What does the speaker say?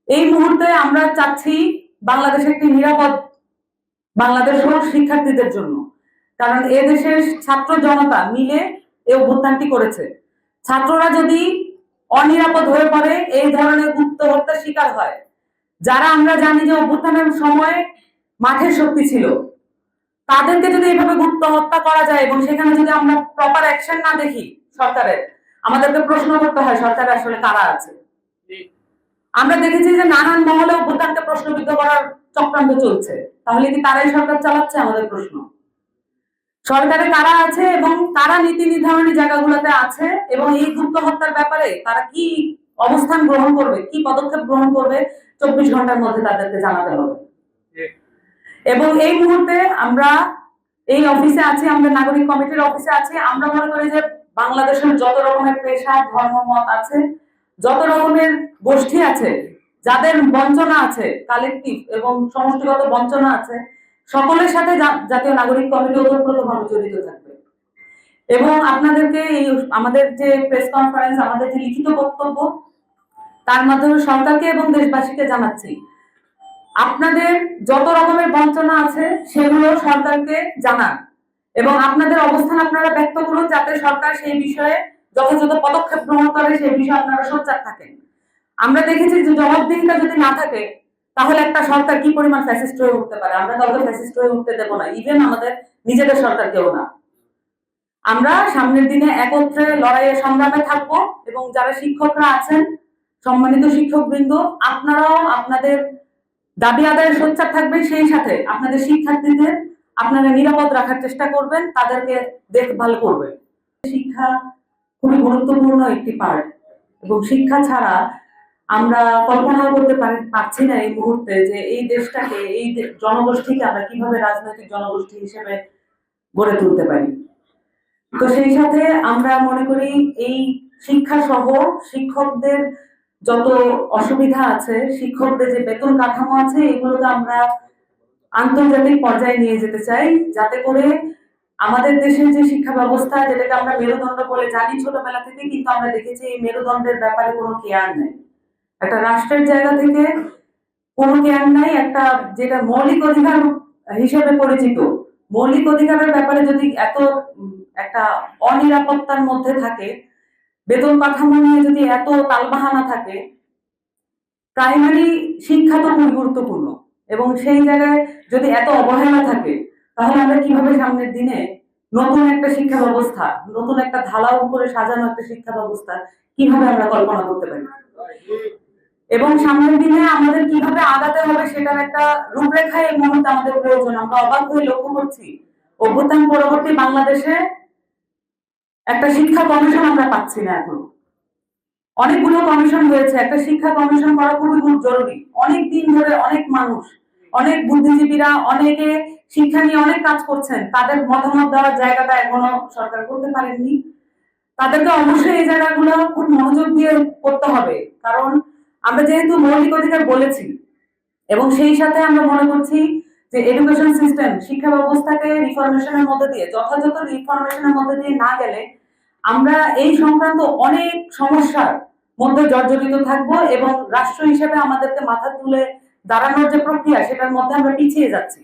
এই মুহূর্তে আমরা চাচ্ছি বাংলাদেশ একটি নিরাপদ বাংলাদেশ হোক শিক্ষার্থীদের জন্য। কারণ এদেশের ছাত্র জনতা মিলে এই অভ্যুত্থানটি করেছে। ছাত্ররা যদি অনিরাপদ হয়ে পড়ে, এই ধরনের গুপ্ত হত্যার শিকার হয়, যারা আমরা জানি যে অভ্যুত্থানের সময় মাঠের শক্তি ছিল, তাদেরকে যদি এইভাবে গুপ্ত হত্যা করা যায় এবং সেখানে যদি আমরা প্রপার অ্যাকশন না দেখি সরকারের, আমাদেরকে প্রশ্ন করতে হয় সরকারে আসলে কারা আছে। আমরা দেখেছি যে নানান মহলে অভ্যুত্থানকে প্রশ্নবিদ্ধ করার চক্রান্ত চলছে। তাহলে কি তারাই সরকার চালাচ্ছে? আমাদের প্রশ্ন। সরকারে কারা আছে এবং কারা নীতি নির্ধারণী জায়গাগুলোতে আছে এবং এই গুপ্ত হত্যার ব্যাপারে তারা কি অবস্থান গ্রহণ করবে, কি পদক্ষেপ গ্রহণ করবে, 24 ঘন্টার মধ্যে তাদেরকে জানাতে হবে। এবং এই মুহূর্তে আমরা এই অফিসে আছি, আমরা নাগরিক কমিটির অফিসে আছি। আমরা মনে করি যে বাংলাদেশের যত রকমের পেশা, ধর্ম, মত আছে, যত রকমের গোষ্ঠী আছে, যাদের বঞ্চনা আছে, কালেকটিভ এবং সমষ্টিগত বঞ্চনা আছে, সকলের সাথে জাতীয় নাগরিক কমিটি ওতপ্রোতভাবে জড়িত থাকবে। এবং আপনাদেরকে এই আমাদের যে প্রেস কনফারেন্স, আমাদের যে লিখিত বক্তব্য, তার মাধ্যমে সরকারকে এবং দেশবাসীকে জানাচ্ছি, আপনাদের যত রকমের বঞ্চনা আছে সেগুলো সরকারকে জানান এবং আপনাদের অবস্থান আপনারা ব্যক্ত করুন, যাতে সরকার সেই বিষয়ে যথাযথ পদক্ষেপ গ্রহণ করে, সেই বিষয়ে আপনারা সোচ্চার থাকেন। আমরা দেখেছি যে জবাবদিহিতা যদি না থাকে, তাহলে একটা সরকার কি পরিমাণ ফ্যাসিস্ট হয়ে উঠতে পারে। আমরা কাউকে ফ্যাসিস্ট হয়ে উঠতে দেব না, ইভেন আমাদের নিজেদের সরকারকেও না। আমরা সামনের দিনে একত্রে লড়াইয়ে সংগ্রামে থাকবো এবং যারা শিক্ষকরা আছেন, সম্মানিত শিক্ষকবৃন্দ, আপনারাও আপনাদের দাবি আদায়ে সোচ্চার থাকবেন। সেই সাথে আপনাদের শিক্ষার্থীদের আপনারা নিরাপদ রাখার চেষ্টা করবেন, তাদেরকে দেখভাল করবেন। শিক্ষা খুবই গুরুত্বপূর্ণ একটি পার্ট এবং শিক্ষা ছাড়া আমরা কল্পনাও করতে পারছি না এই মুহূর্তে যে এই দেশটাকে, এই জনগোষ্ঠীকে আমরা কিভাবে রাজনৈতিক জনগোষ্ঠী হিসেবে গড়ে তুলতে পারি। তো সেই সাথে আমরা মনে করি এই শিক্ষা সহ শিক্ষকদের যত অসুবিধা আছে, শিক্ষকদের যে বেতন কাঠামো আছে, এগুলোকে আমরা আন্তর্জাতিক পর্যায়ে নিয়ে যেতে চাই, যাতে করে আমাদের দেশের যে শিক্ষা ব্যবস্থা, যেটাকে আমরা মেরুদণ্ড বলে জানি ছোটবেলা থেকে, কিন্তু আমরা দেখেছি এই মেরুদণ্ডের ব্যাপারে কোনো কেয়ার নেই। একটা রাষ্ট্রের জায়গা থেকে কোনো কেয়ার নাই। একটা যেটা মৌলিক অধিকার হিসেবে পরিচিত, মৌলিক অধিকারের ব্যাপারে যদি এত একটা অনিরাপত্তার মধ্যে থাকে, বেতন কাঠামো নিয়ে যদি এত তালবাহানা থাকে, প্রাইমারি শিক্ষা তো খুব গুরুত্বপূর্ণ এবং সেই জায়গায় যদি এত অবহেলা থাকে, তাহলে আমরা কিভাবে সামনের দিনে নতুন একটা শিক্ষা ব্যবস্থা, নতুন একটা ঢালাও উপরে সাজানো একটা শিক্ষা ব্যবস্থা কিভাবে আমরা কল্পনা করতে পারি এবং সামনের দিনে আমাদের কিভাবে আগাতে হবে সেটার একটা রূপরেখা এই মুহূর্তে আমাদের প্রয়োজন। আমরা অবাক হয়ে লক্ষ্য করছি, অভ্যুত্থান পরবর্তী বাংলাদেশে একটা শিক্ষা কমিশন আমরা পাচ্ছি না। এখন অনেকগুলো কমিশন হয়েছে, একটা শিক্ষা কমিশন করা খুবই জরুরি। অনেক দিন ধরে অনেক মানুষ, অনেক বুদ্ধিজীবীরা, অনেকে শিক্ষা নিয়ে অনেক কাজ করছেন, তাদের মতামত দেওয়ার জায়গাটা এখনো সরকার করতে পারেননি। তাদেরকে অবশ্যই এই জায়গাগুলো খুব মনোযোগ দিয়ে করতে হবে, কারণ আমরা যেহেতু মৌলিক অধিকার বলেছি এবং সেই সাথে আমরা মনে করছি যে এডুকেশন সিস্টেম, শিক্ষা ব্যবস্থাকে রিফরমেশনের মধ্যে দিয়ে, যথাযথ রিফরমেশনের মধ্যে দিয়ে না গেলে আমরা এই সংক্রান্ত অনেক সমস্যার মধ্যে জর্জরিত থাকবো এবং রাষ্ট্র হিসেবে আমাদেরকে মাথা তুলে দাঁড়ানোর যে প্রক্রিয়া, সেটার মধ্যে আমরা পিছিয়ে যাচ্ছি।